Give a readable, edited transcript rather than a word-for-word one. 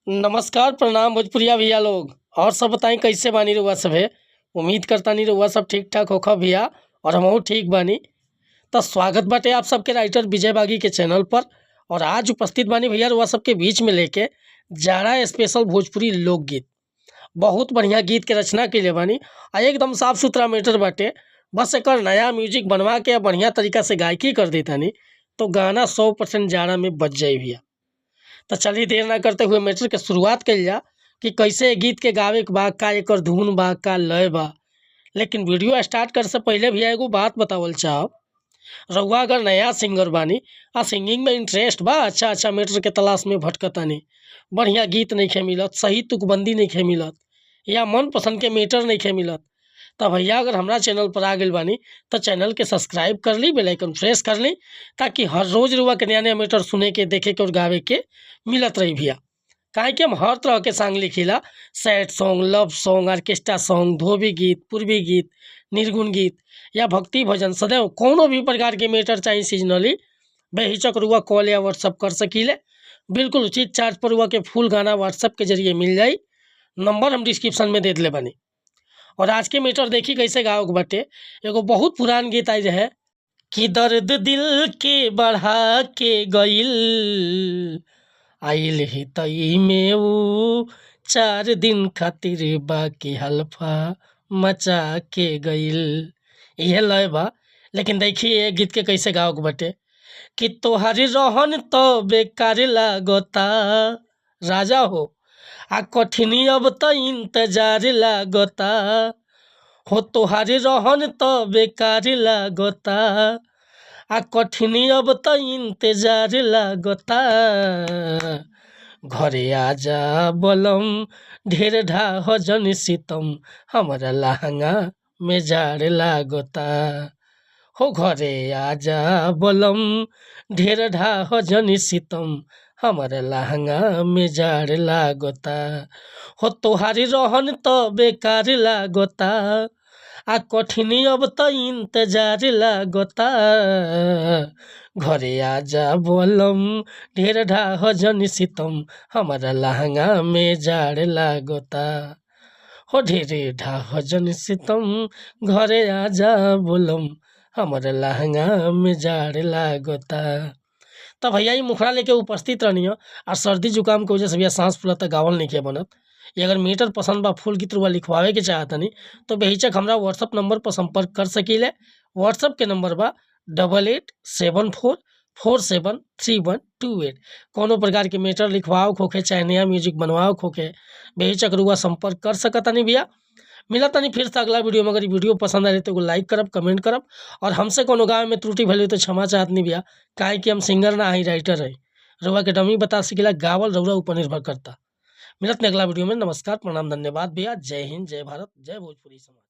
नमस्कार प्रणाम भोजपुरिया भैया लोग। और सब बताई कैसे बानी रउआ सभे। उम्मीद करता नहीं रउआ सब ठीक ठाक होखा भैया और हमहू ठीक बानी। तो स्वागत बाटे आप सबके राइटर विजय बागी के चैनल पर। और आज उपस्थित बानी भैया रउआ सबके बीच में लेके जाड़ा स्पेशल भोजपुरी लोकगीत। बहुत बढ़िया गीत के रचना के बानी आ एकदम साफ सुथरा मैटर बाटे। बस एक नया म्यूजिक बनवा के बढ़िया तरीका से गायकी कर देतानी तो गाना 100% जाड़ा में बज जाए भैया। तो चलिए देर ना करते हुए मैटर के शुरुआत कल जा कि कैसे ए गीत के गावे के बा, का एकर धुन बा, का लय बा। लेकिन वीडियो स्टार्ट कर से पहले भी एगो बात बतावल चाहब। रउआ अगर नया सिंगर बानी आ सिंगिंग में इंटरेस्ट बा, अच्छा मैटर के तलाश में भटकतानी, बढ़िया गीत नहीं खे मिलत, सही तुकबंदी नहीं खे मिलत या मन पसंद के मैटर नहीं खे मिलत, तब भैया अगर हमारा चैनल पर आ गई बानी तो चैनल के सब्सक्राइब कर ली, बेल आइकन प्रेस कर ली, ताकि हर रोज रुआ के नया नया मैटर सुने के, देखे के और गावे के मिलत रही भैया। काहे कि हम हर तरह के सॉन्ग लिखिला। Sad song, love song, orchestra song, धोबी गीत, पूर्वी गीत, निर्गुण गीत या भक्ति भजन, सदैव कोनो भी प्रकार के मैटर चाहिए सीजनली बेहिचक रुआ कॉल या व्हाट्सअप कर सकीले। बिल्कुल उचित चार्ज पर रुआ के फुल गाना व्हाट्सअप के जरिए मिल जाई। नंबर हम डिस्क्रिप्शन में दे दिले बानी। और आज के मैटर देखी कैसे गाओ बाटे। एगो बहुत पुरान गीत आई रहे कि दर्द दिल के बढ़ा के गइल, आइल ही तई में ऊ 4 दिन खातिर बाकी हल्फा मचा के गइल। यह लय बा। लेकिन देखिए ये गीत के कैसे गाओ बाटे कि तोहारी रहन तो बेकार लागता राजा हो, आ कठिनी अब तो इंतजार लागता हो, तोहारी रहन तो बेकार लागता आ कठिनी अब तो इंतजार लागता। घरे आजा बलम ढेर ढाह जन सितम, हमारा लहंगा में जाड़ लागता हो। घरे आजा बलम ढेर ढाह जन सितम, हमारा लहंगा में जाड़ लागता हो, तोहारी रहन तो बेकार लागता आ कठिनी अब तो इंतजार लागता। घरे आजा बोलम ढेर ढाह जन सितम, हमारा लहंगा में जाड़ लागता हो, ढेरे ढाह जन सितम, घरे आजा बोलम हमारा लहंगा में जाड़ लागता। तो भैया ये मुखड़ा लेके उपस्थित रहनी और सर्दी जुकाम की वजह से भैया सांस फूलता, गावल नहीं किया बनत। ये अगर मीटर पसंद बा, फुल गीत रुआ लिखवावे के चाहता नहीं तो बेहिचक हमरा व्हाट्सअप नंबर पर संपर्क कर सकीले। व्हाट्सअप के नंबर बा 8874473128। कोनो प्रकार के मीटर लिखवाओ खोखे, चाहे नया म्यूजिक बनवाओ खोखे, बेहिचक रुआ संपर्क कर सकता नहीं भैया। मिला तनी फिर से अगला वीडियो में। अगर वीडियो पसंद आए तो लाइक करब, कमेंट करब और हमसे कोनो गाँव में त्रुटि भले तो क्षमा चाहत नहीं भैया। काहे कि हम सिंगर ना ही राइटर है। रउआ के डमी बता सकेला, गावल रउआ ऊपर निर्भर करता। मिलत ने अगला वीडियो में। नमस्कार प्रणाम धन्यवाद भैया। जय हिंद, जय भारत, जय भोजपुरी समाज।